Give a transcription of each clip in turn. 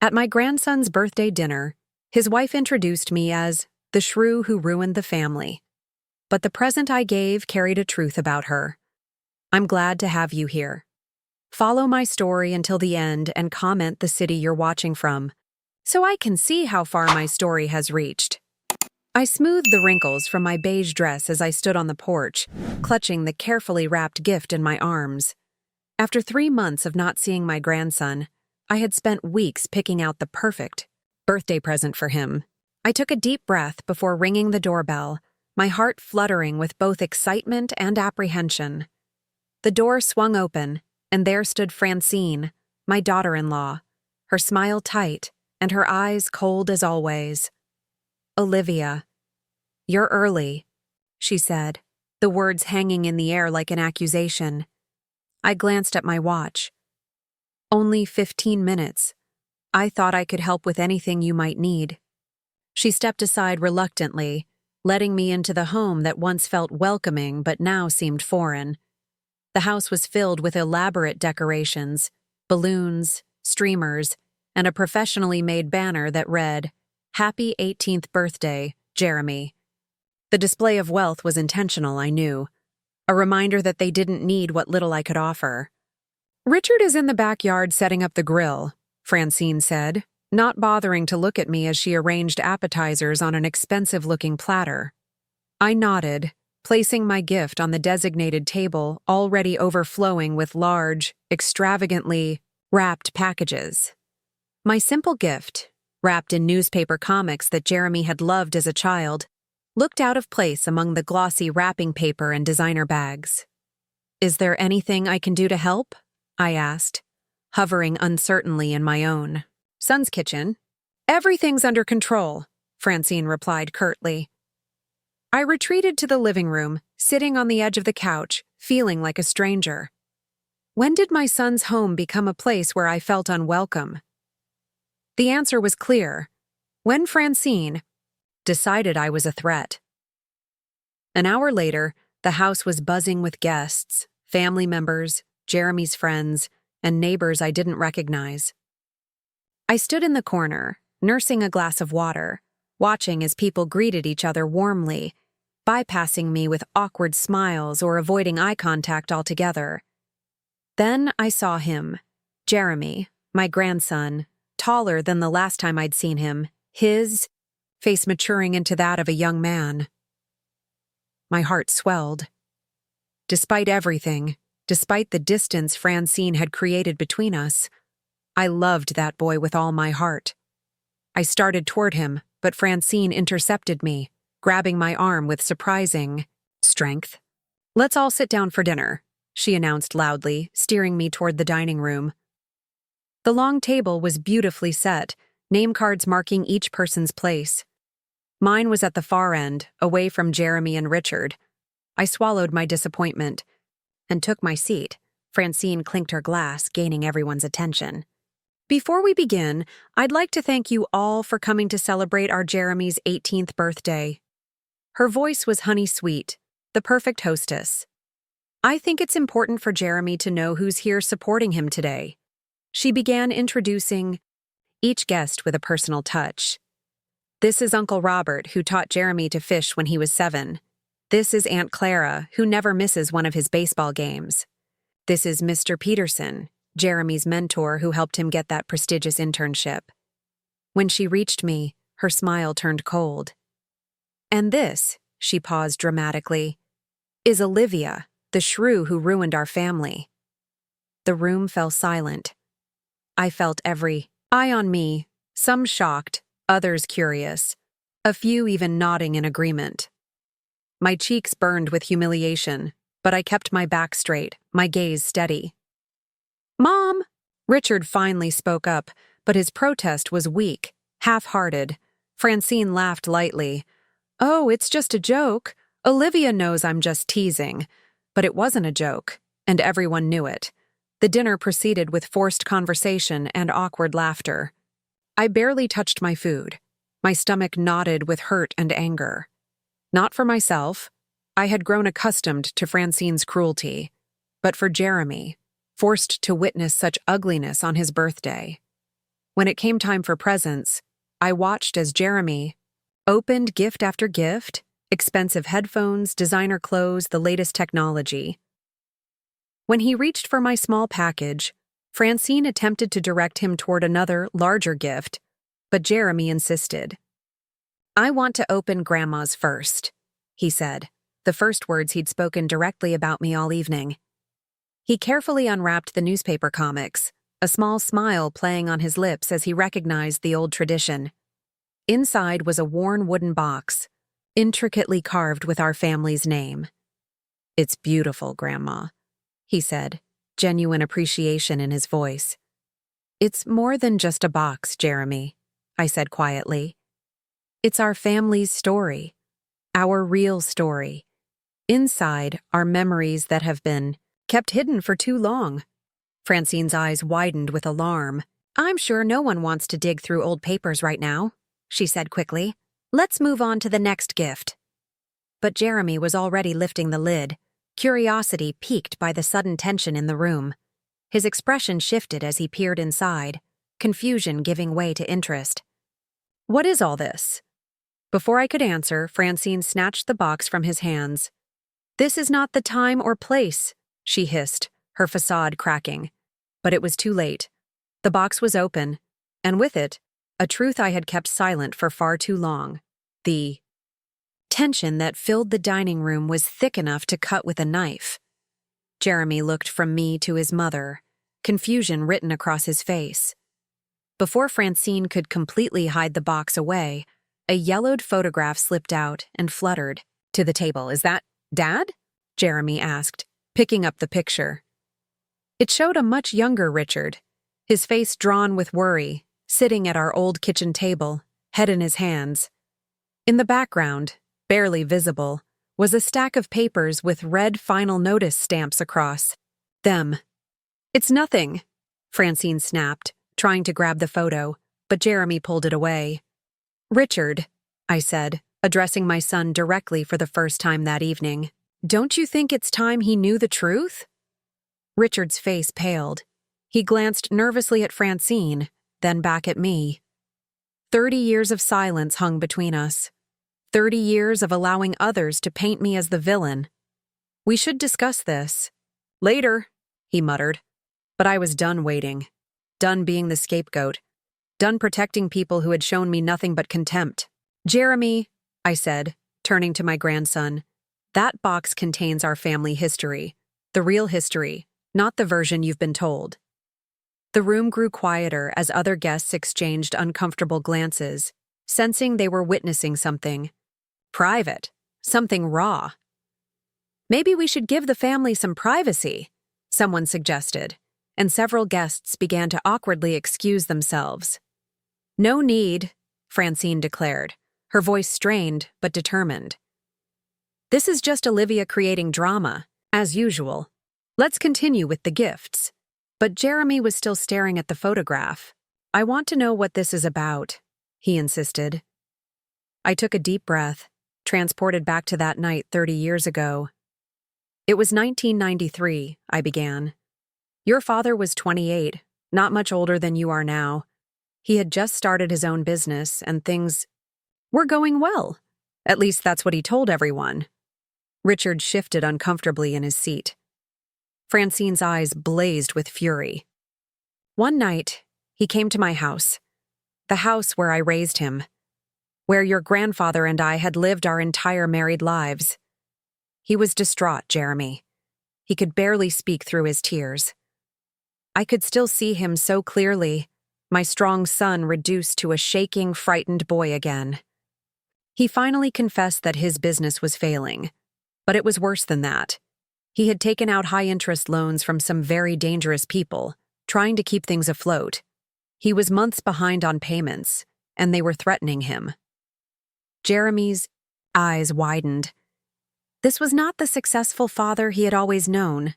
At my grandson's birthday dinner, his wife introduced me as the shrew who ruined the family. But the present I gave carried a truth about her. I'm glad to have you here. Follow my story until the end and comment the city you're watching from, so I can see how far my story has reached. I smoothed the wrinkles from my beige dress as I stood on the porch, clutching the carefully wrapped gift in my arms. After 3 months of not seeing my grandson, I had spent weeks picking out the perfect birthday present for him. I took a deep breath before ringing the doorbell, my heart fluttering with both excitement and apprehension. The door swung open, and there stood Francine, my daughter-in-law, her smile tight and her eyes cold as always. "Olivia, you're early," she said, the words hanging in the air like an accusation. I glanced at my watch. "Only 15 minutes. I thought I could help with anything you might need." She stepped aside reluctantly, letting me into the home that once felt welcoming but now seemed foreign. The house was filled with elaborate decorations, balloons, streamers, and a professionally made banner that read, "Happy 18th birthday, Jeremy." The display of wealth was intentional, I knew, a reminder that they didn't need what little I could offer. "Richard is in the backyard setting up the grill," Francine said, not bothering to look at me as she arranged appetizers on an expensive-looking platter. I nodded, placing my gift on the designated table already overflowing with large, extravagantly wrapped packages. My simple gift, wrapped in newspaper comics that Jeremy had loved as a child, looked out of place among the glossy wrapping paper and designer bags. "Is there anything I can do to help?" I asked, hovering uncertainly in my own. "Son's kitchen. Everything's under control," Francine replied curtly. I retreated to the living room, sitting on the edge of the couch, feeling like a stranger. When did my son's home become a place where I felt unwelcome? The answer was clear: when Francine decided I was a threat. An hour later, the house was buzzing with guests, family members, Jeremy's friends, and neighbors I didn't recognize. I stood in the corner, nursing a glass of water, watching as people greeted each other warmly, bypassing me with awkward smiles or avoiding eye contact altogether. Then I saw him, Jeremy, my grandson, taller than the last time I'd seen him, his face maturing into that of a young man. My heart swelled. Despite everything, despite the distance Francine had created between us, I loved that boy with all my heart. I started toward him, but Francine intercepted me, grabbing my arm with surprising strength. "Let's all sit down for dinner," she announced loudly, steering me toward the dining room. The long table was beautifully set, name cards marking each person's place. Mine was at the far end, away from Jeremy and Richard. I swallowed my disappointment and took my seat. Francine clinked her glass, gaining everyone's attention. "Before we begin, I'd like to thank you all for coming to celebrate our Jeremy's 18th birthday." Her voice was honey-sweet, the perfect hostess. "I think it's important for Jeremy to know who's here supporting him today." She began introducing each guest with a personal touch. "This is Uncle Robert, who taught Jeremy to fish when he was 7. This is Aunt Clara, who never misses one of his baseball games. This is Mr. Peterson, Jeremy's mentor, who helped him get that prestigious internship." When she reached me, her smile turned cold. "And this," she paused dramatically, "is Olivia, the shrew who ruined our family." The room fell silent. I felt every eye on me, some shocked, others curious, a few even nodding in agreement. My cheeks burned with humiliation, but I kept my back straight, my gaze steady. "Mom!" Richard finally spoke up, but his protest was weak, half-hearted. Francine laughed lightly. "Oh, it's just a joke. Olivia knows I'm just teasing." But it wasn't a joke, and everyone knew it. The dinner proceeded with forced conversation and awkward laughter. I barely touched my food. My stomach knotted with hurt and anger. Not for myself. I had grown accustomed to Francine's cruelty. But for Jeremy, forced to witness such ugliness on his birthday. When it came time for presents, I watched as Jeremy opened gift after gift, expensive headphones, designer clothes, the latest technology. When he reached for my small package, Francine attempted to direct him toward another, larger gift, but Jeremy insisted. "I want to open Grandma's first," he said, the first words he'd spoken directly about me all evening. He carefully unwrapped the newspaper comics, a small smile playing on his lips as he recognized the old tradition. Inside was a worn wooden box, intricately carved with our family's name. "It's beautiful, Grandma," he said, genuine appreciation in his voice. "It's more than just a box, Jeremy," I said quietly. "It's our family's story, our real story. Inside are memories that have been kept hidden for too long." Francine's eyes widened with alarm. "I'm sure no one wants to dig through old papers right now," she said quickly. "Let's move on to the next gift." But Jeremy was already lifting the lid, curiosity piqued by the sudden tension in the room. His expression shifted as he peered inside, confusion giving way to interest. "What is all this?" Before I could answer, Francine snatched the box from his hands. "This is not the time or place," she hissed, her facade cracking. But it was too late. The box was open, and with it, a truth I had kept silent for far too long. The tension that filled the dining room was thick enough to cut with a knife. Jeremy looked from me to his mother, confusion written across his face. Before Francine could completely hide the box away, a yellowed photograph slipped out and fluttered to the table. "Is that Dad?" Jeremy asked, picking up the picture. It showed a much younger Richard, his face drawn with worry, sitting at our old kitchen table, head in his hands. In the background, barely visible, was a stack of papers with red final notice stamps across them. "It's nothing," Francine snapped, trying to grab the photo, but Jeremy pulled it away. "Richard," I said, addressing my son directly for the first time that evening, "don't you think it's time he knew the truth?" Richard's face paled. He glanced nervously at Francine, then back at me. 30 years of silence hung between us. 30 years of allowing others to paint me as the villain. "We should discuss this. Later," he muttered. But I was done waiting. Done being the scapegoat. Done protecting people who had shown me nothing but contempt. "Jeremy," I said, turning to my grandson, "that box contains our family history. The real history, not the version you've been told." The room grew quieter as other guests exchanged uncomfortable glances, sensing they were witnessing something private, something raw. "Maybe we should give the family some privacy," someone suggested, and several guests began to awkwardly excuse themselves. "No need," Francine declared, her voice strained but determined. "This is just Olivia creating drama, as usual. Let's continue with the gifts." But Jeremy was still staring at the photograph. "I want to know what this is about," he insisted. I took a deep breath, transported back to that night 30 years ago. "It was 1993, I began. Your father was 28, not much older than you are now. He had just started his own business, and things were going well. At least that's what he told everyone." Richard shifted uncomfortably in his seat. Francine's eyes blazed with fury. "One night, he came to my house. The house where I raised him. Where your grandfather and I had lived our entire married lives. He was distraught, Jeremy. He could barely speak through his tears. I could still see him so clearly, my strong son reduced to a shaking, frightened boy again. He finally confessed that his business was failing, but it was worse than that. He had taken out high-interest loans from some very dangerous people, trying to keep things afloat. He was months behind on payments, and they were threatening him." Jeremy's eyes widened. This was not the successful father he had always known,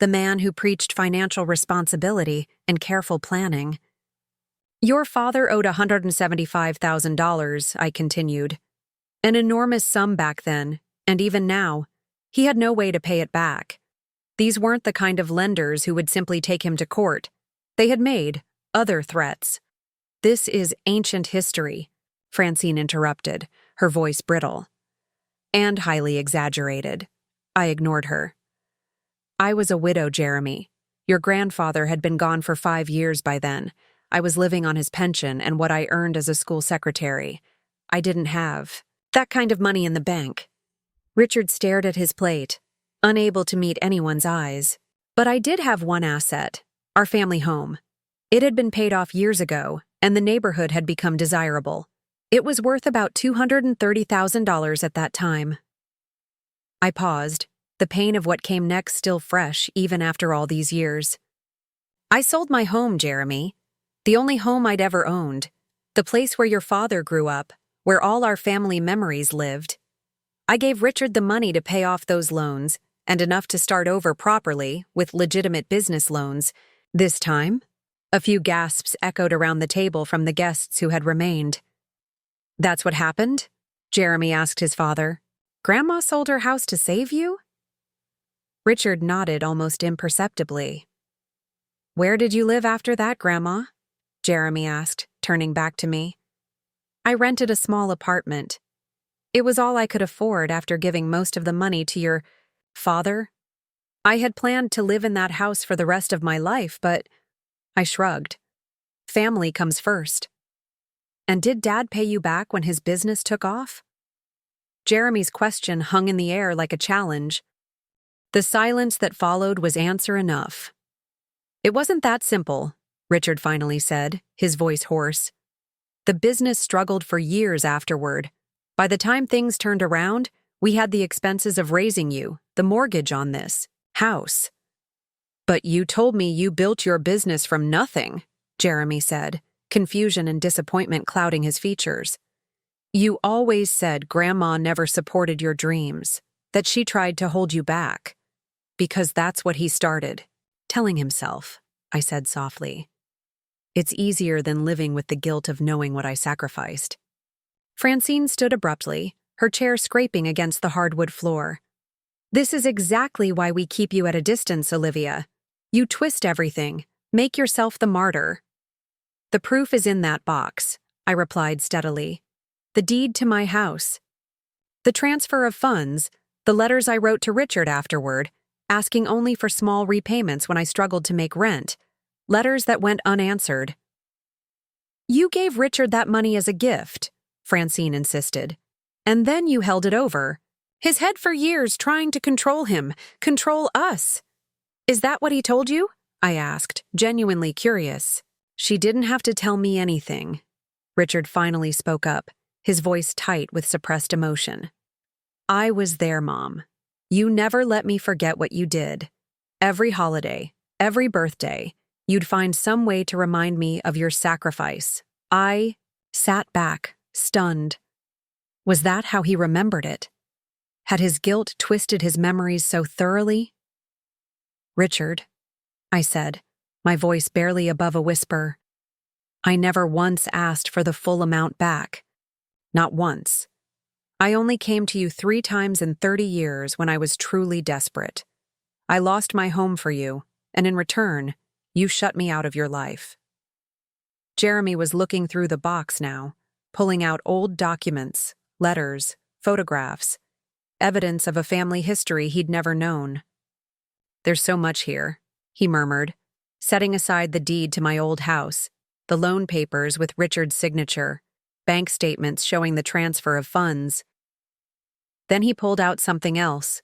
the man who preached financial responsibility and careful planning. "Your father owed $175,000, I continued. An enormous sum back then, and even now. He had no way to pay it back. These weren't the kind of lenders who would simply take him to court. They had made other threats. This is ancient history, Francine interrupted, her voice brittle. And highly exaggerated. I ignored her. I was a widow, Jeremy. Your grandfather had been gone for 5 years by then. I was living on his pension and what I earned as a school secretary. I didn't have that kind of money in the bank. Richard stared at his plate, unable to meet anyone's eyes. But I did have one asset, our family home. It had been paid off years ago, and the neighborhood had become desirable. It was worth about $230,000 at that time. I paused, the pain of what came next still fresh even after all these years. I sold my home, Jeremy. The only home I'd ever owned. The place where your father grew up, where all our family memories lived. I gave Richard the money to pay off those loans, and enough to start over properly with legitimate business loans. This time, a few gasps echoed around the table from the guests who had remained. That's what happened? Jeremy asked his father. Grandma sold her house to save you? Richard nodded almost imperceptibly. Where did you live after that, Grandma? Jeremy asked, turning back to me. I rented a small apartment. It was all I could afford after giving most of the money to your father. I had planned to live in that house for the rest of my life, but I shrugged. Family comes first. And did Dad pay you back when his business took off? Jeremy's question hung in the air like a challenge. The silence that followed was answer enough. It wasn't that simple, Richard finally said, his voice hoarse. The business struggled for years afterward. By the time things turned around, we had the expenses of raising you, the mortgage on this house. But you told me you built your business from nothing, Jeremy said, confusion and disappointment clouding his features. You always said Grandma never supported your dreams, that she tried to hold you back. Because that's what he started, telling himself, I said softly. It's easier than living with the guilt of knowing what I sacrificed. Francine stood abruptly, her chair scraping against the hardwood floor. This is exactly why we keep you at a distance, Olivia. You twist everything, make yourself the martyr. The proof is in that box, I replied steadily. The deed to my house. The transfer of funds, the letters I wrote to Richard afterward, asking only for small repayments when I struggled to make rent, letters that went unanswered. You gave Richard that money as a gift, Francine insisted. And then you held it over. His head for years trying to control him, control us. Is that what he told you? I asked, genuinely curious. She didn't have to tell me anything. Richard finally spoke up, his voice tight with suppressed emotion. I was there, Mom. You never let me forget what you did. Every holiday, every birthday, you'd find some way to remind me of your sacrifice. I sat back, stunned. Was that how he remembered it? Had his guilt twisted his memories so thoroughly? Richard, I said, my voice barely above a whisper. I never once asked for the full amount back. Not once. I only came to you 3 times in 30 years when I was truly desperate. I lost my home for you, and in return, you shut me out of your life. Jeremy was looking through the box now, pulling out old documents, letters, photographs, evidence of a family history he'd never known. There's so much here, he murmured, setting aside the deed to my old house, the loan papers with Richard's signature, bank statements showing the transfer of funds. Then he pulled out something else,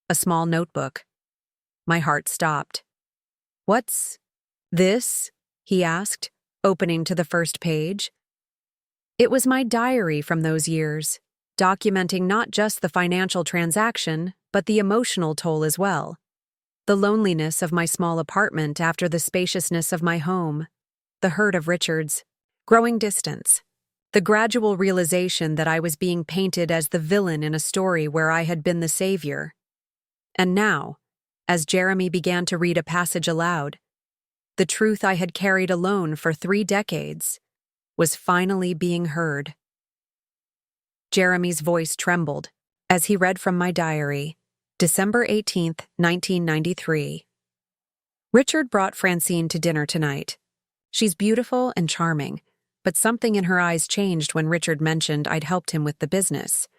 a small notebook. My heart stopped. What's this? He asked, opening to the first page. It was my diary from those years, documenting not just the financial transaction, but the emotional toll as well. The loneliness of my small apartment after the spaciousness of my home, the hurt of Richard's, growing distance, the gradual realization that I was being painted as the villain in a story where I had been the savior. And now, as Jeremy began to read a passage aloud, the truth I had carried alone for 3 decades was finally being heard. Jeremy's voice trembled as he read from my diary, December 18th, 1993. Richard brought Francine to dinner tonight. She's beautiful and charming, but something in her eyes changed when Richard mentioned I'd helped him with the business.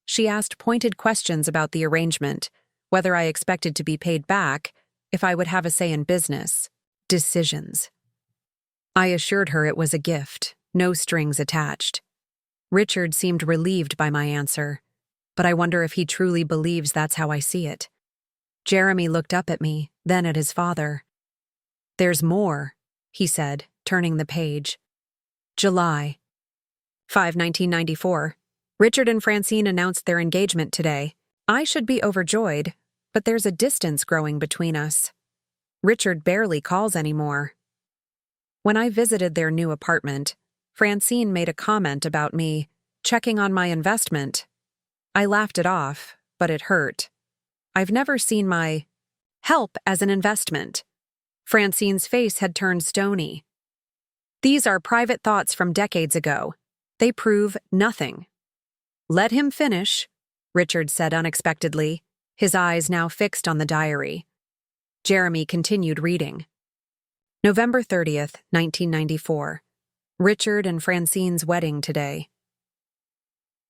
She asked pointed questions about the arrangement, whether I expected to be paid back, if I would have a say in business decisions. I assured her it was a gift, no strings attached. Richard seemed relieved by my answer, but I wonder if he truly believes that's how I see it. Jeremy looked up at me, then at his father. "There's more," he said, turning the page. July 5, 1994. Richard and Francine announced their engagement today. I should be overjoyed, but there's a distance growing between us. Richard barely calls anymore. When I visited their new apartment, Francine made a comment about me checking on my investment. I laughed it off, but it hurt. I've never seen my help as an investment. Francine's face had turned stony. These are private thoughts from decades ago. They prove nothing. Let him finish, Richard said unexpectedly, his eyes now fixed on the diary. Jeremy continued reading. November 30th, 1994. Richard and Francine's wedding today.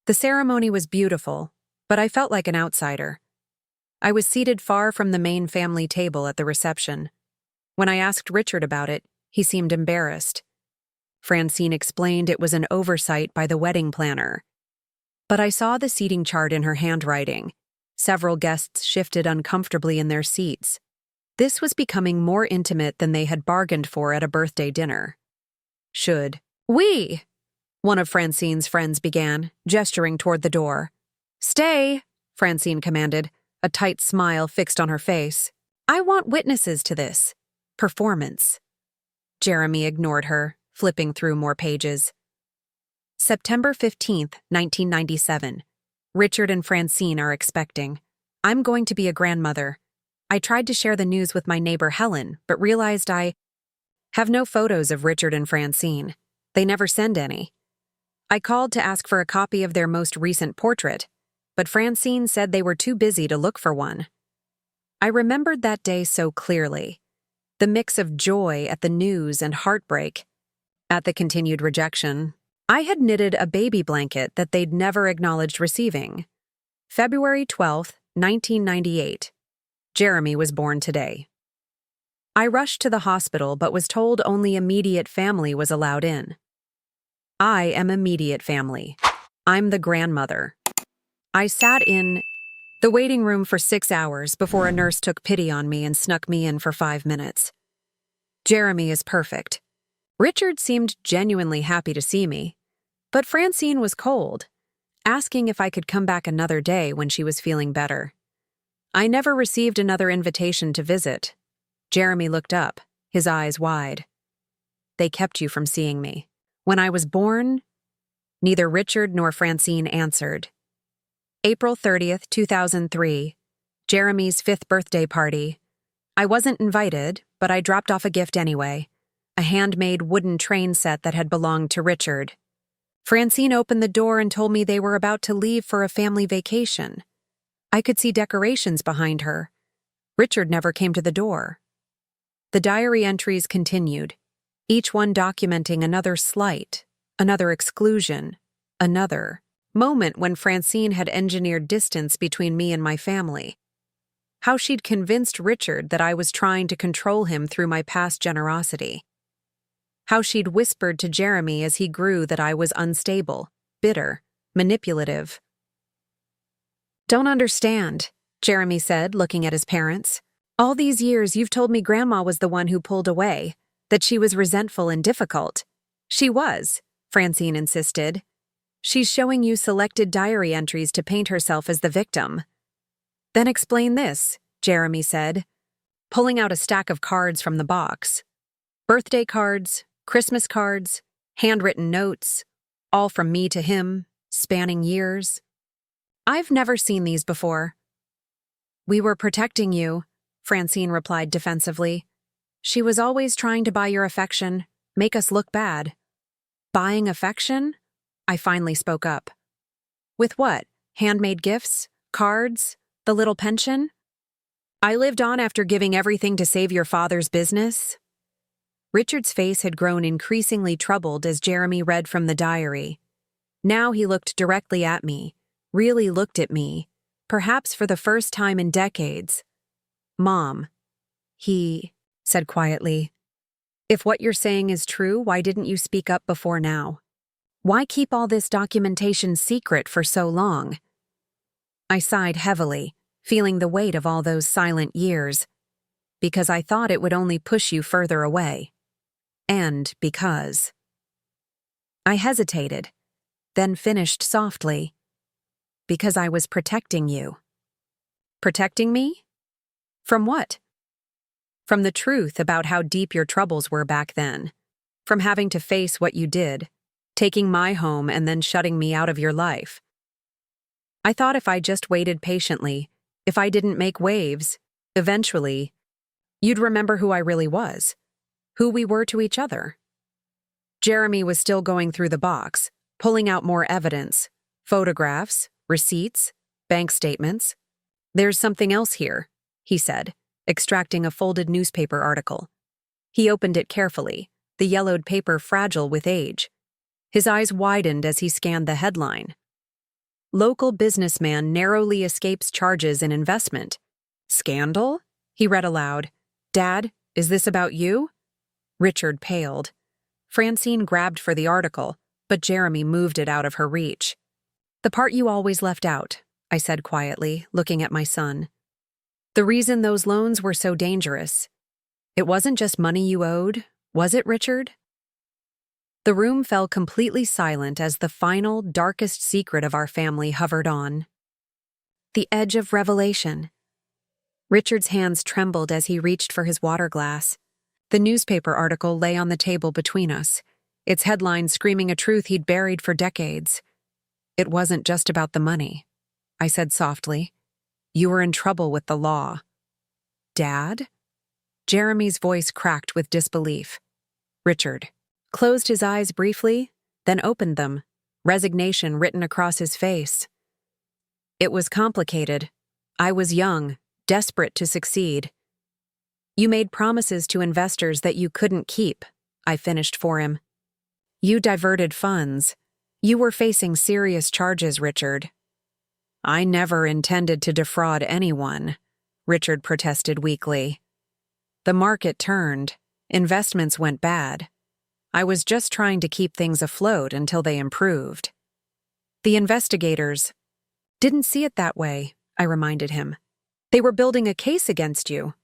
The ceremony was beautiful, but I felt like an outsider. I was seated far from the main family table at the reception. When I asked Richard about it, he seemed embarrassed. Francine explained it was an oversight by the wedding planner. But I saw the seating chart in her handwriting. Several guests shifted uncomfortably in their seats. This was becoming more intimate than they had bargained for at a birthday dinner. We, one of Francine's friends began, gesturing toward the door. Stay, Francine commanded, a tight smile fixed on her face. I want witnesses to this performance. Jeremy ignored her, flipping through more pages. September 15th, 1997. Richard and Francine are expecting. I'm going to be a grandmother. I tried to share the news with my neighbor Helen, but realized I have no photos of Richard and Francine. They never send any. I called to ask for a copy of their most recent portrait, but Francine said they were too busy to look for one. I remembered that day so clearly. The mix of joy at the news and heartbreak at the continued rejection. I had knitted a baby blanket that they'd never acknowledged receiving. February 12th, 1998. Jeremy was born today. I rushed to the hospital but was told only immediate family was allowed in. I am immediate family. I'm the grandmother. I sat in the waiting room for 6 hours before a nurse took pity on me and snuck me in for 5 minutes. Jeremy is perfect. Richard seemed genuinely happy to see me, but Francine was cold, asking if I could come back another day when she was feeling better. I never received another invitation to visit. Jeremy looked up, his eyes wide. They kept you from seeing me. When I was born, neither Richard nor Francine answered. April 30th, 2003. Jeremy's 5th birthday party. I wasn't invited, but I dropped off a gift anyway. A handmade wooden train set that had belonged to Richard. Francine opened the door and told me they were about to leave for a family vacation. I could see decorations behind her. Richard never came to the door. The diary entries continued, each one documenting another slight, another exclusion, another moment when Francine had engineered distance between me and my family. How she'd convinced Richard that I was trying to control him through my past generosity. How she'd whispered to Jeremy as he grew that I was unstable, bitter, manipulative. Don't understand, Jeremy said, looking at his parents. All these years you've told me Grandma was the one who pulled away, that she was resentful and difficult. She was, Francine insisted. She's showing you selected diary entries to paint herself as the victim. Then explain this, Jeremy said, pulling out a stack of cards from the box. Birthday cards, Christmas cards, handwritten notes, all from me to him, spanning years. I've never seen these before. We were protecting you, Francine replied defensively. She was always trying to buy your affection, make us look bad. Buying affection? I finally spoke up. With what? Handmade gifts? Cards? The little pension? I lived on after giving everything to save your father's business? Richard's face had grown increasingly troubled as Jeremy read from the diary. Now he looked directly at me, really looked at me, perhaps for the first time in decades. "Mom," he said quietly, "if what you're saying is true, why didn't you speak up before now? Why keep all this documentation secret for so long?" I sighed heavily, feeling the weight of all those silent years. Because I thought it would only push you further away. And because. I hesitated, then finished softly. Because I was protecting you. Protecting me? From what? From the truth about how deep your troubles were back then. From having to face what you did, taking my home and then shutting me out of your life. I thought if I just waited patiently, if I didn't make waves, eventually, you'd remember who I really was, who we were to each other. Jeremy was still going through the box, pulling out more evidence, photographs, receipts, bank statements. "There's something else here," he said, extracting a folded newspaper article. He opened it carefully, the yellowed paper fragile with age. His eyes widened as he scanned the headline. "Local businessman narrowly escapes charges in investment. Scandal?" he read aloud. "Dad, is this about you?" Richard paled. Francine grabbed for the article, but Jeremy moved it out of her reach. "The part you always left out," I said quietly, looking at my son. "The reason those loans were so dangerous. It wasn't just money you owed, was it, Richard?" The room fell completely silent as the final, darkest secret of our family hovered on. The edge of revelation. Richard's hands trembled as he reached for his water glass. The newspaper article lay on the table between us, its headline screaming a truth he'd buried for decades. "It wasn't just about the money," I said softly. "You were in trouble with the law." "Dad?" Jeremy's voice cracked with disbelief. Richard closed his eyes briefly, then opened them, resignation written across his face. "It was complicated. I was young, desperate to succeed. You made promises to investors that you couldn't keep," I finished for him. "You diverted funds. You were facing serious charges, Richard." "I never intended to defraud anyone," Richard protested weakly. "The market turned. Investments went bad. I was just trying to keep things afloat until they improved." "The investigators didn't see it that way," I reminded him. "They were building a case against you."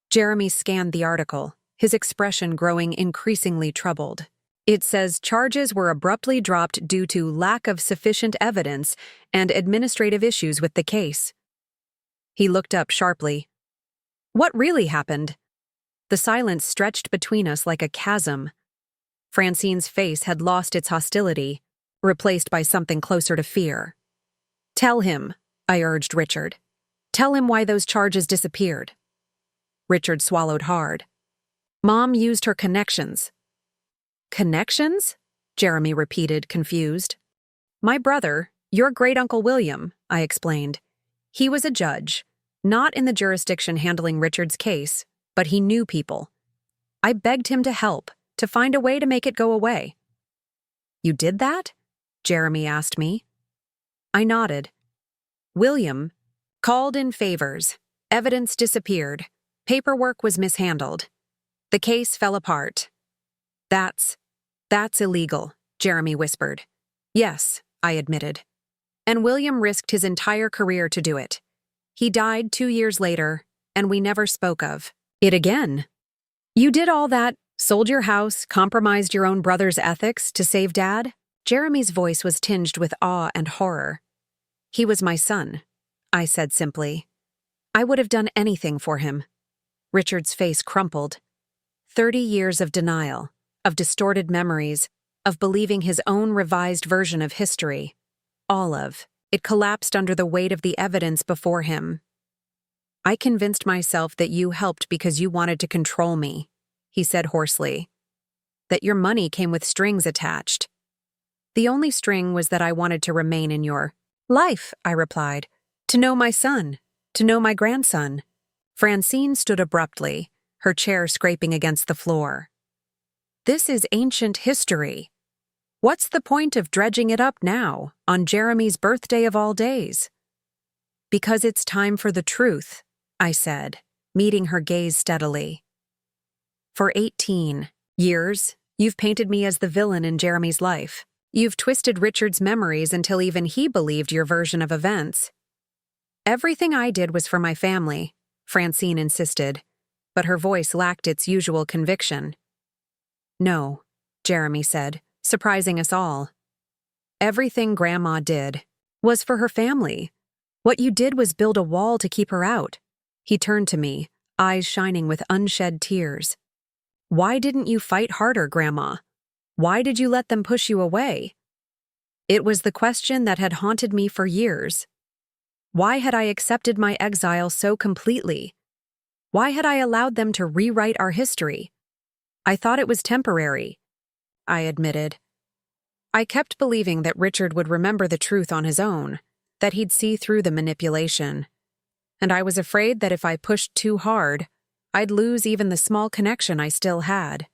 Jeremy scanned the article, his expression growing increasingly troubled. "It says charges were abruptly dropped due to lack of sufficient evidence and administrative issues with the case." He looked up sharply. "What really happened?" The silence stretched between us like a chasm. Francine's face had lost its hostility, replaced by something closer to fear. "Tell him," I urged Richard. "Tell him why those charges disappeared." Richard swallowed hard. "Mom used her connections." "Connections?" Jeremy repeated, confused. "My brother, your great-uncle William," I explained. "He was a judge, not in the jurisdiction handling Richard's case, but he knew people. I begged him to help, to find a way to make it go away." "You did that?" Jeremy asked me. I nodded. "William called in favors. Evidence disappeared. Paperwork was mishandled. The case fell apart." That's illegal," Jeremy whispered. "Yes," I admitted. "And William risked his entire career to do it. He died 2 years later, and we never spoke of it again." "You did all that, sold your house, compromised your own brother's ethics to save Dad?" Jeremy's voice was tinged with awe and horror. "He was my son," I said simply. "I would have done anything for him." Richard's face crumpled. 30 years of denial, of distorted memories, of believing his own revised version of history. All of it collapsed under the weight of the evidence before him. "I convinced myself that you helped because you wanted to control me," he said hoarsely. "That your money came with strings attached." "The only string was that I wanted to remain in your life," I replied. "To know my son, to know my grandson." Francine stood abruptly, her chair scraping against the floor. This is ancient history. What's the point of dredging it up now, on Jeremy's birthday of all days? Because it's time for the truth, I said, meeting her gaze steadily. For 18 years, you've painted me as the villain in Jeremy's life. You've twisted Richard's memories until even he believed your version of events. Everything I did was for my family, Francine insisted, but her voice lacked its usual conviction. No, Jeremy said, surprising us all. Everything Grandma did was for her family. What you did was build a wall to keep her out. He turned to me, eyes shining with unshed tears. Why didn't you fight harder, Grandma? Why did you let them push you away? It was the question that had haunted me for years. Why had I accepted my exile so completely? Why had I allowed them to rewrite our history? I thought it was temporary, I admitted. I kept believing that Richard would remember the truth on his own, that he'd see through the manipulation. And I was afraid that if I pushed too hard, I'd lose even the small connection I still had.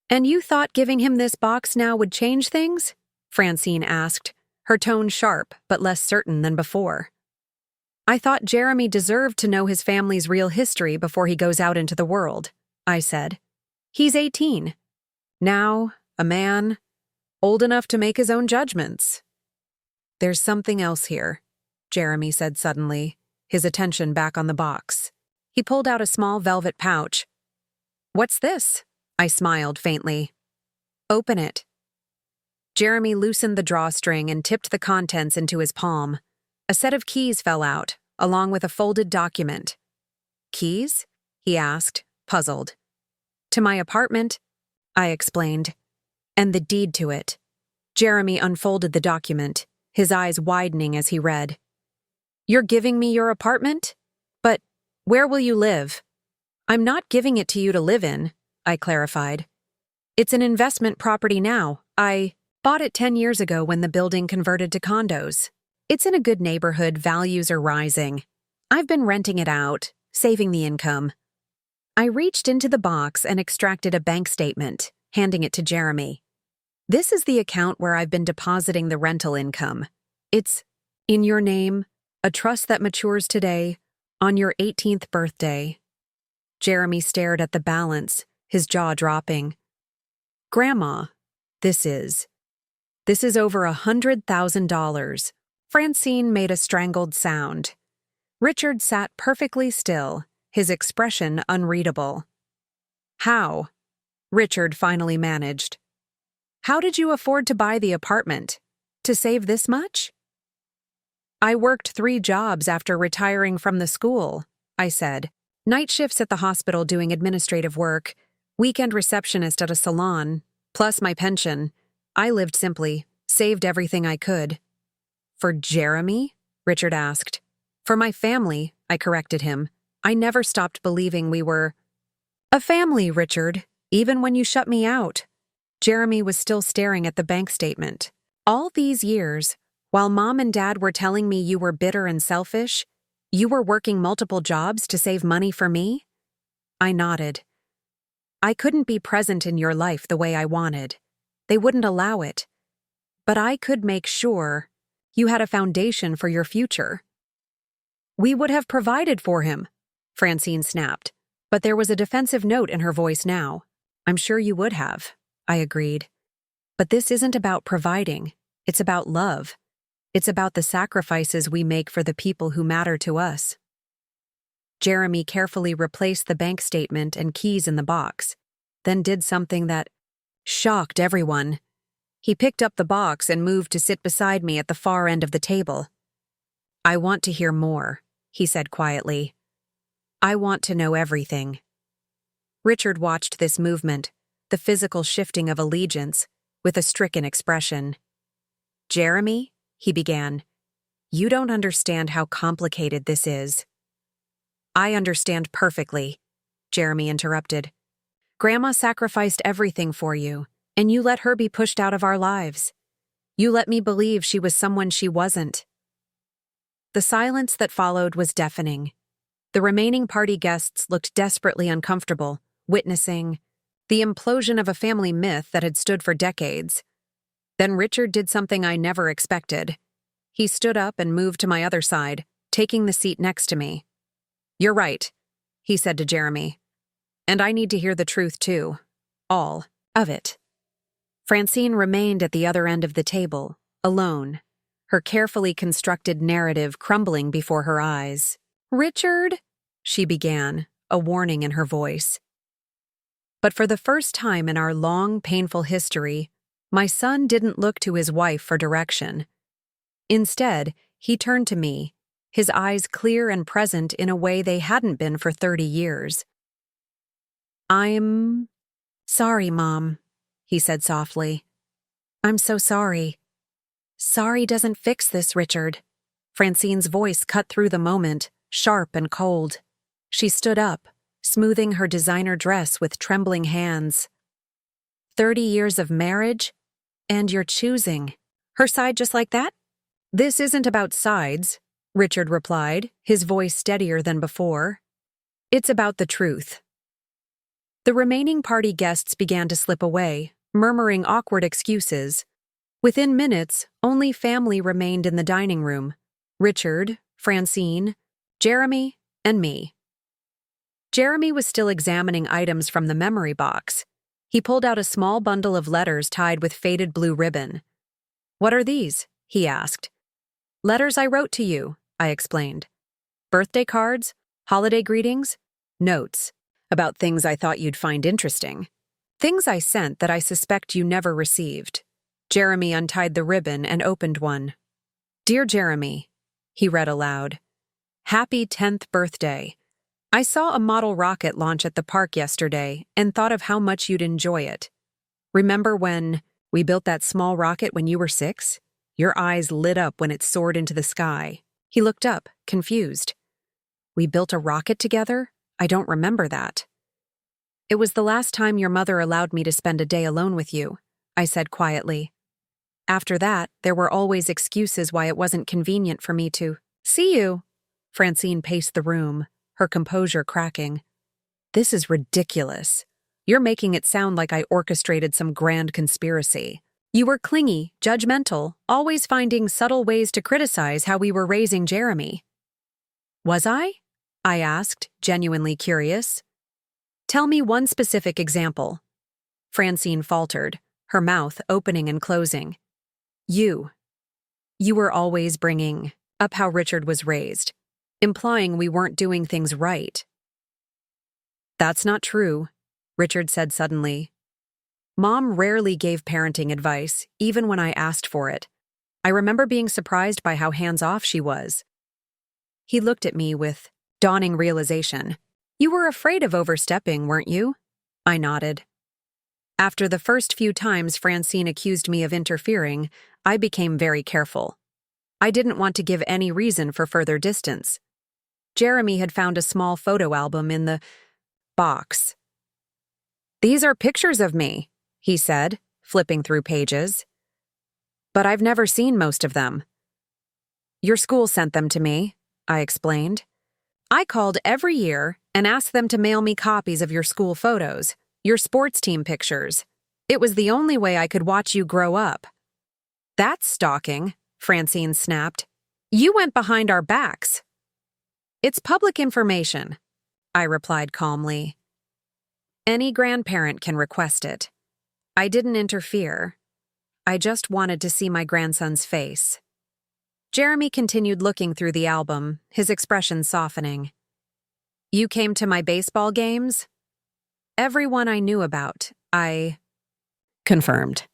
And you thought giving him this box now would change things? Francine asked, her tone sharp but less certain than before. I thought Jeremy deserved to know his family's real history before he goes out into the world, I said. He's 18. Now, a man, old enough to make his own judgments. There's something else here, Jeremy said suddenly, his attention back on the box. He pulled out a small velvet pouch. What's this? I smiled faintly. Open it. Jeremy loosened the drawstring and tipped the contents into his palm. A set of keys fell out, along with a folded document. Keys? He asked, puzzled. To my apartment, I explained. And the deed to it. Jeremy unfolded the document, his eyes widening as he read. You're giving me your apartment? But where will you live? I'm not giving it to you to live in, I clarified. It's an investment property now. I bought it 10 years ago when the building converted to condos. It's in a good neighborhood, values are rising. I've been renting it out, saving the income. I reached into the box and extracted a bank statement, handing it to Jeremy. This is the account where I've been depositing the rental income. It's in your name, a trust that matures today, on your 18th birthday. Jeremy stared at the balance, his jaw dropping. Grandma, this is over $100,000. Francine made a strangled sound. Richard sat perfectly still, his expression unreadable. How? Richard finally managed. How did you afford to buy the apartment? To save this much? I worked 3 jobs after retiring from the school, I said. Night shifts at the hospital doing administrative work, weekend receptionist at a salon, plus my pension. I lived simply, saved everything I could. For Jeremy? Richard asked. For my family, I corrected him. I never stopped believing we were a family, Richard, even when you shut me out. Jeremy was still staring at the bank statement. All these years, while Mom and Dad were telling me you were bitter and selfish, you were working multiple jobs to save money for me? I nodded. I couldn't be present in your life the way I wanted. They wouldn't allow it. But I could make sure you had a foundation for your future. We would have provided for him, Francine snapped, but there was a defensive note in her voice now. I'm sure you would have, I agreed. But this isn't about providing. It's about love. It's about the sacrifices we make for the people who matter to us. Jeremy carefully replaced the bank statement and keys in the box, then did something that shocked everyone. He picked up the box and moved to sit beside me at the far end of the table. I want to hear more, he said quietly. I want to know everything. Richard watched this movement, the physical shifting of allegiance, with a stricken expression. Jeremy, he began, you don't understand how complicated this is. I understand perfectly, Jeremy interrupted. Grandma sacrificed everything for you, and you let her be pushed out of our lives. You let me believe she was someone she wasn't. The silence that followed was deafening. The remaining party guests looked desperately uncomfortable, witnessing The implosion of a family myth that had stood for decades. Then Richard did something I never expected. He stood up and moved to my other side, taking the seat next to me. "You're right," he said to Jeremy. "And I need to hear the truth too. All of it." Francine remained at the other end of the table, alone, her carefully constructed narrative crumbling before her eyes. "Richard," she began, a warning in her voice. But for the first time in our long, painful history, my son didn't look to his wife for direction. Instead, he turned to me, his eyes clear and present in a way they hadn't been for 30 years. "I'm sorry, Mom," he said softly. "I'm so sorry." "Sorry doesn't fix this, Richard." Francine's voice cut through the moment, sharp and cold. She stood up, smoothing her designer dress with trembling hands. 30 years of marriage? And you're choosing her side just like that? "This isn't about sides," Richard replied, his voice steadier than before. "It's about the truth." The remaining party guests began to slip away, murmuring awkward excuses. Within minutes, only family remained in the dining room: Richard, Francine, Jeremy, and me. Jeremy was still examining items from the memory box. He pulled out a small bundle of letters tied with faded blue ribbon. "What are these?" he asked. "Letters I wrote to you," I explained. "Birthday cards, holiday greetings, notes about things I thought you'd find interesting. Things I sent that I suspect you never received." Jeremy untied the ribbon and opened one. "Dear Jeremy," he read aloud. "Happy 10th birthday. I saw a model rocket launch at the park yesterday and thought of how much you'd enjoy it. Remember when we built that small rocket when you were 6? Your eyes lit up when it soared into the sky." He looked up, confused. "We built a rocket together? I don't remember that." "It was the last time your mother allowed me to spend a day alone with you," I said quietly. "After that, there were always excuses why it wasn't convenient for me to see you." Francine paced the room, her composure cracking. "This is ridiculous. You're making it sound like I orchestrated some grand conspiracy. You were clingy, judgmental, always finding subtle ways to criticize how we were raising Jeremy." "Was I?" I asked, genuinely curious. "Tell me one specific example." Francine faltered, her mouth opening and closing. You were always bringing up how Richard was raised, implying we weren't doing things right." "That's not true," Richard said suddenly. "Mom rarely gave parenting advice, even when I asked for it. I remember being surprised by how hands-off she was." He looked at me with dawning realization. "You were afraid of overstepping, weren't you?" I nodded. After the first few times Francine accused me of interfering, I became very careful. I didn't want to give any reason for further distance. Jeremy had found a small photo album in the box. "These are pictures of me," he said, flipping through pages. "But I've never seen most of them." "Your school sent them to me," I explained. "I called every year and asked them to mail me copies of your school photos, your sports team pictures. It was the only way I could watch you grow up." "That's stalking," Francine snapped. "You went behind our backs." "It's public information," I replied calmly. "Any grandparent can request it. I didn't interfere. I just wanted to see my grandson's face." Jeremy continued looking through the album, his expression softening. "You came to my baseball games?" "Everyone I knew about, I confirmed.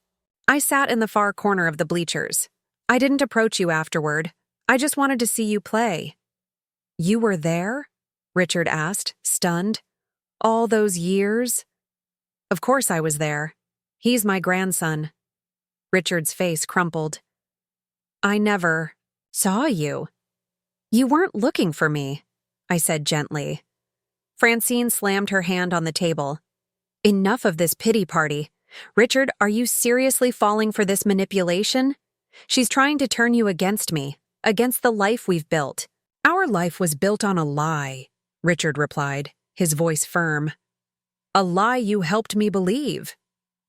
I sat in the far corner of the bleachers. I didn't approach you afterward. I just wanted to see you play." "You were there?" Richard asked, stunned. "All those years?" "Of course I was there. He's my grandson." Richard's face crumpled. "I never saw you." "You weren't looking for me," I said gently. Francine slammed her hand on the table. "Enough of this pity party. Richard, are you seriously falling for this manipulation? She's trying to turn you against me, against the life we've built." "Our life was built on a lie," Richard replied, his voice firm. A lie you helped me believe.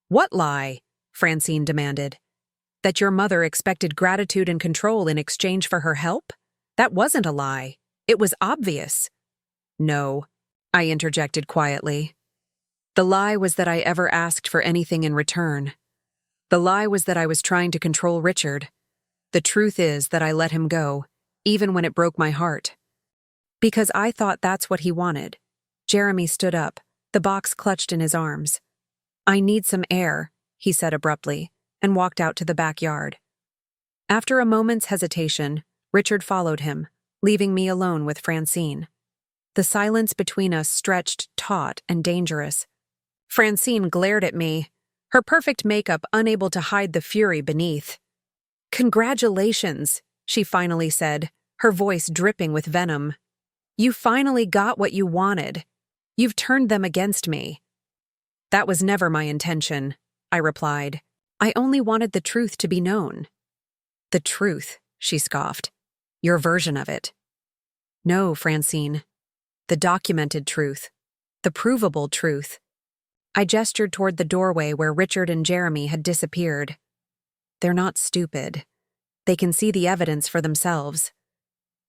What lie? Francine demanded. That your mother expected gratitude and control in exchange for her help? That wasn't a lie. It was obvious. No, I interjected quietly. The lie was that I ever asked for anything in return. The lie was that I was trying to control Richard. The truth is that I let him go, even when it broke my heart. Because I thought that's what he wanted. Jeremy stood up, the box clutched in his arms. I need some air, he said abruptly, and walked out to the backyard. After a moment's hesitation, Richard followed him, leaving me alone with Francine. The silence between us stretched taut and dangerous. Francine glared at me, her perfect makeup unable to hide the fury beneath. Congratulations, she finally said, her voice dripping with venom. You finally got what you wanted. You've turned them against me. That was never my intention, I replied. I only wanted the truth to be known. The truth, she scoffed. Your version of it. No, Francine. The documented truth. The provable truth. I gestured toward the doorway where Richard and Jeremy had disappeared. They're not stupid. They can see the evidence for themselves.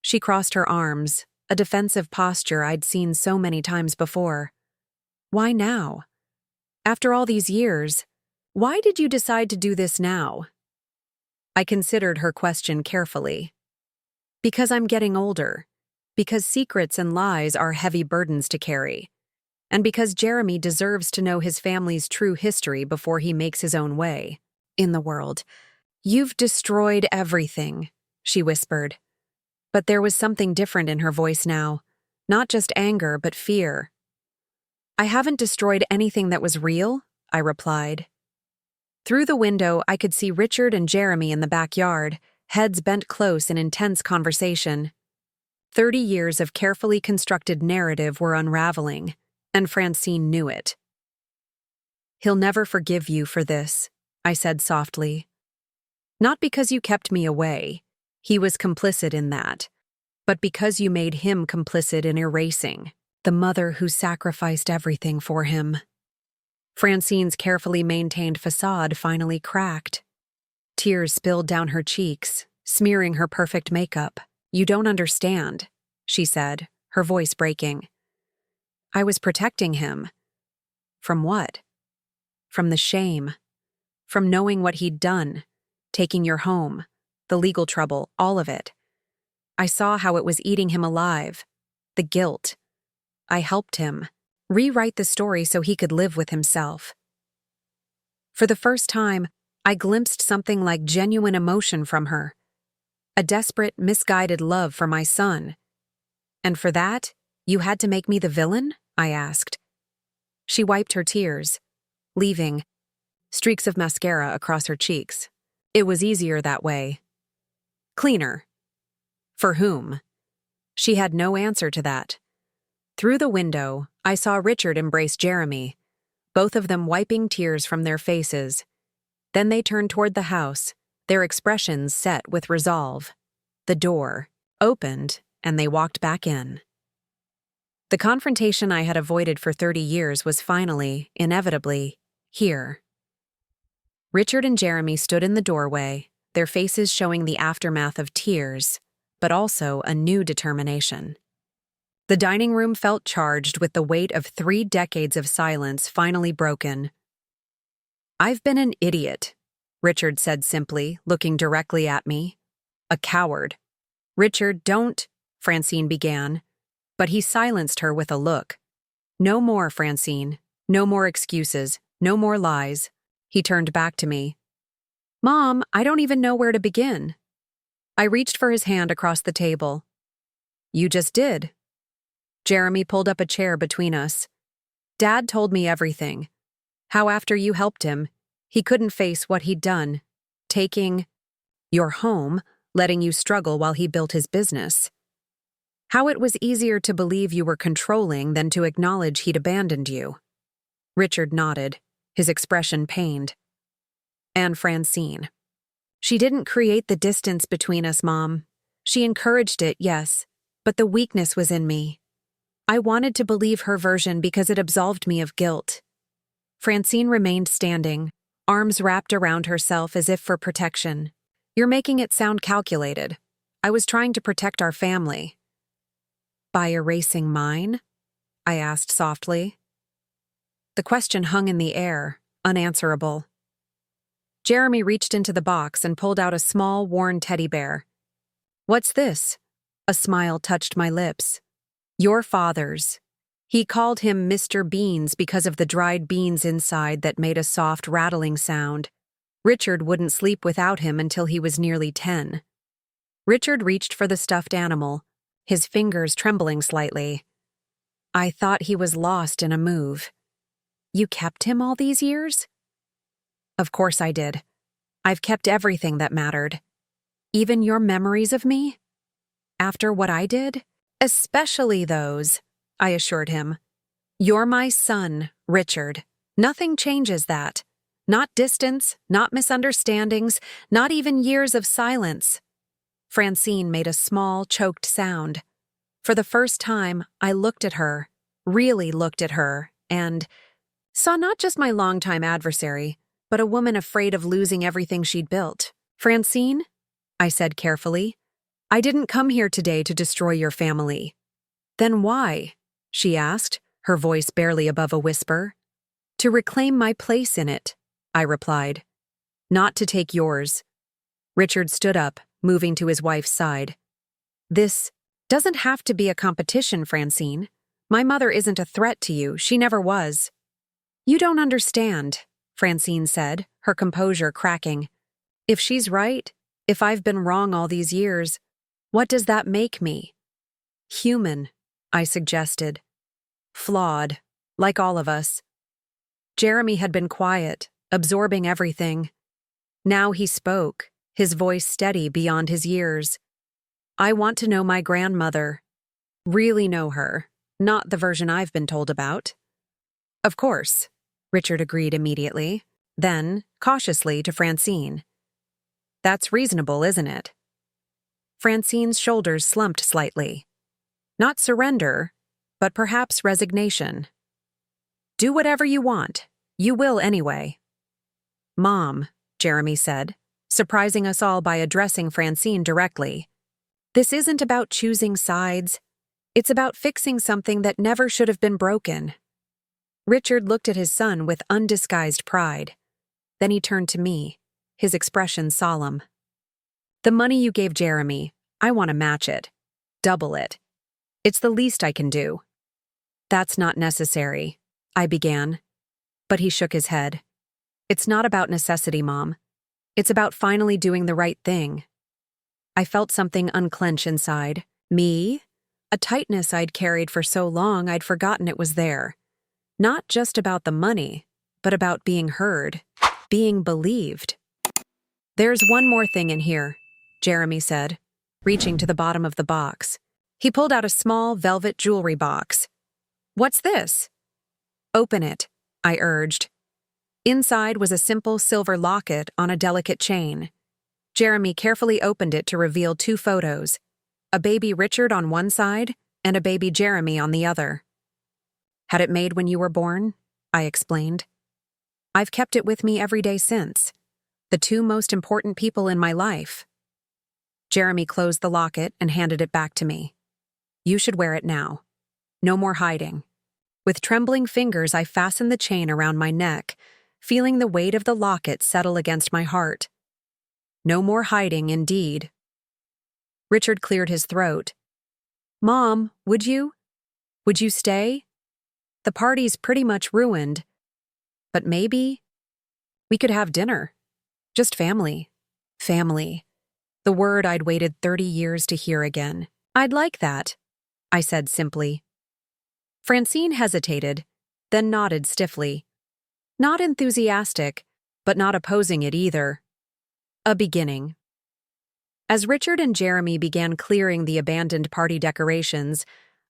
She crossed her arms, a defensive posture I'd seen so many times before. Why now? After all these years, why did you decide to do this now? I considered her question carefully. Because I'm getting older. Because secrets and lies are heavy burdens to carry. And because Jeremy deserves to know his family's true history before he makes his own way in the world. You've destroyed everything, she whispered. But there was something different in her voice now. Not just anger, but fear. I haven't destroyed anything that was real, I replied. Through the window, I could see Richard and Jeremy in the backyard, heads bent close in intense conversation. 30 years of carefully constructed narrative were unraveling, and Francine knew it. He'll never forgive you for this, I said softly. Not because you kept me away. He was complicit in that. But because you made him complicit in erasing the mother who sacrificed everything for him. Francine's carefully maintained facade finally cracked. Tears spilled down her cheeks, smearing her perfect makeup. You don't understand, she said, her voice breaking. I was protecting him. From what? From the shame. From knowing what he'd done, taking your home, the legal trouble, all of it. I saw how it was eating him alive. The guilt. I helped him rewrite the story so he could live with himself. For the first time, I glimpsed something like genuine emotion from her. A desperate, misguided love for my son. And for that, you had to make me the villain? I asked. She wiped her tears, leaving streaks of mascara across her cheeks. It was easier that way. Cleaner. For whom? She had no answer to that. Through the window, I saw Richard embrace Jeremy, both of them wiping tears from their faces. Then they turned toward the house, their expressions set with resolve. The door opened, and they walked back in. The confrontation I had avoided for 30 years was finally, inevitably, here. Richard and Jeremy stood in the doorway, their faces showing the aftermath of tears, but also a new determination. The dining room felt charged with the weight of 3 decades of silence finally broken. I've been an idiot, Richard said simply, looking directly at me. A coward. Richard, don't, Francine began, but he silenced her with a look. No more, Francine. No more excuses. No more lies. He turned back to me. Mom, I don't even know where to begin. I reached for his hand across the table. You just did. Jeremy pulled up a chair between us. Dad told me everything. How after you helped him, he couldn't face what he'd done. Taking your home, letting you struggle while he built his business. How it was easier to believe you were controlling than to acknowledge he'd abandoned you. Richard nodded, his expression pained. And Francine. She didn't create the distance between us, Mom. She encouraged it, yes, but the weakness was in me. I wanted to believe her version because it absolved me of guilt. Francine remained standing, arms wrapped around herself as if for protection. You're making it sound calculated. I was trying to protect our family. By erasing mine? I asked softly. The question hung in the air, unanswerable. Jeremy reached into the box and pulled out a small, worn teddy bear. What's this? A smile touched my lips. Your father's. He called him Mr. Beans because of the dried beans inside that made a soft rattling sound. Richard wouldn't sleep without him until he was nearly 10. Richard reached for the stuffed animal, his fingers trembling slightly. I thought he was lost in a move. You kept him all these years? Of course I did. I've kept everything that mattered. Even your memories of me? After what I did? Especially those, I assured him. You're my son, Richard. Nothing changes that. Not distance, not misunderstandings, not even years of silence. Francine made a small, choked sound. For the first time, I looked at her, really looked at her, and saw not just my longtime adversary, but a woman afraid of losing everything she'd built. Francine, I said carefully, I didn't come here today to destroy your family. Then why? She asked, her voice barely above a whisper. To reclaim my place in it, I replied. Not to take yours. Richard stood up, moving to his wife's side. This doesn't have to be a competition, Francine. My mother isn't a threat to you. She never was. You don't understand, Francine said, her composure cracking. If she's right, if I've been wrong all these years, what does that make me? Human, I suggested. Flawed, like all of us. Jeremy had been quiet, absorbing everything. Now he spoke, his voice steady beyond his years. I want to know my grandmother. Really know her, not the version I've been told about. Of course, Richard agreed immediately, then, cautiously, to Francine. That's reasonable, isn't it? Francine's shoulders slumped slightly. Not surrender, but perhaps resignation. Do whatever you want. You will anyway. Mom, Jeremy said, surprising us all by addressing Francine directly. This isn't about choosing sides. It's about fixing something that never should have been broken. Richard looked at his son with undisguised pride. Then he turned to me, his expression solemn. The money you gave Jeremy, I want to match it. Double it. It's the least I can do. That's not necessary, I began. But he shook his head. It's not about necessity, Mom. It's about finally doing the right thing. I felt something unclench inside. Me? A tightness I'd carried for so long I'd forgotten it was there. Not just about the money, but about being heard, being believed. There's one more thing in here, Jeremy said, reaching to the bottom of the box. He pulled out a small velvet jewelry box. What's this? Open it, I urged. Inside was a simple silver locket on a delicate chain. Jeremy carefully opened it to reveal 2 photos, a baby Richard on one side and a baby Jeremy on the other. Had it made when you were born? I explained. I've kept it with me every day since. The 2 most important people in my life. Jeremy closed the locket and handed it back to me. You should wear it now. No more hiding. With trembling fingers, I fastened the chain around my neck, feeling the weight of the locket settle against my heart. No more hiding, indeed. Richard cleared his throat. Mom, would you? Would you stay? The party's pretty much ruined. But maybe we could have dinner. Just family. Family. The word I'd waited 30 years to hear again. I'd like that, I said simply. Francine hesitated, then nodded stiffly. Not enthusiastic, but not opposing it either. A beginning. As Richard and Jeremy began clearing the abandoned party decorations,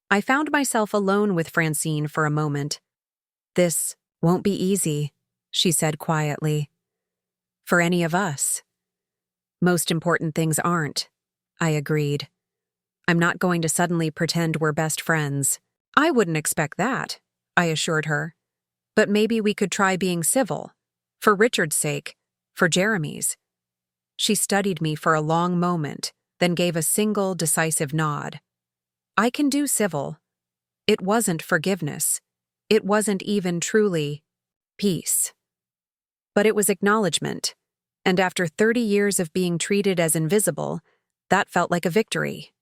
I found myself alone with Francine for a moment. This won't be easy, she said quietly. For any of us. Most important things aren't, I agreed. I'm not going to suddenly pretend we're best friends. I wouldn't expect that, I assured her. But maybe we could try being civil. For Richard's sake, for Jeremy's. She studied me for a long moment, then gave a single, decisive nod. I can do civil. It wasn't forgiveness. It wasn't even truly peace. But it was acknowledgement, and after 30 years of being treated as invisible, that felt like a victory.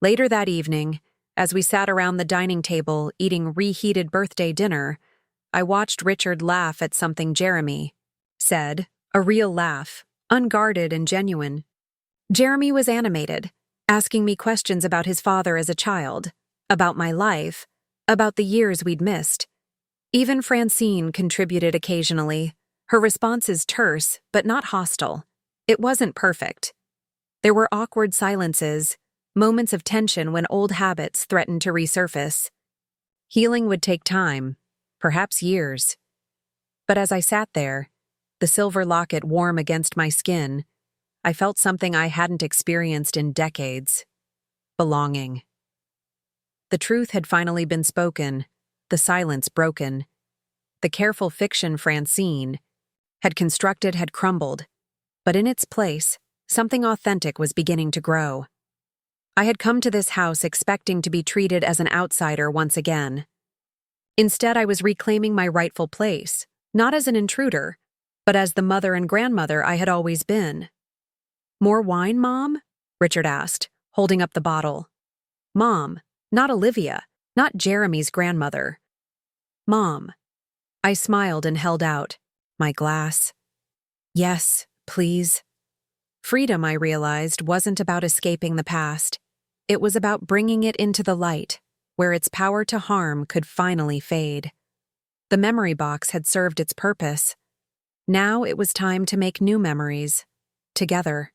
Later that evening, as we sat around the dining table eating reheated birthday dinner, I watched Richard laugh at something Jeremy said, a real laugh, unguarded and genuine. Jeremy was animated, asking me questions about his father as a child, about my life, about the years we'd missed. Even Francine contributed occasionally, her responses terse but not hostile. It wasn't perfect. There were awkward silences, moments of tension when old habits threatened to resurface. Healing would take time, perhaps years. But as I sat there, the silver locket warm against my skin, I felt something I hadn't experienced in decades: belonging. The truth had finally been spoken, the silence broken. The careful fiction Francine had constructed had crumbled, but in its place, something authentic was beginning to grow. I had come to this house expecting to be treated as an outsider once again. Instead, I was reclaiming my rightful place, not as an intruder, but as the mother and grandmother I had always been. "More wine, Mom?" Richard asked, holding up the bottle. Mom, not Olivia, not Jeremy's grandmother. Mom. I smiled and held out my glass. Yes, please. Freedom, I realized, wasn't about escaping the past. It was about bringing it into the light, where its power to harm could finally fade. The memory box had served its purpose. Now it was time to make new memories, together.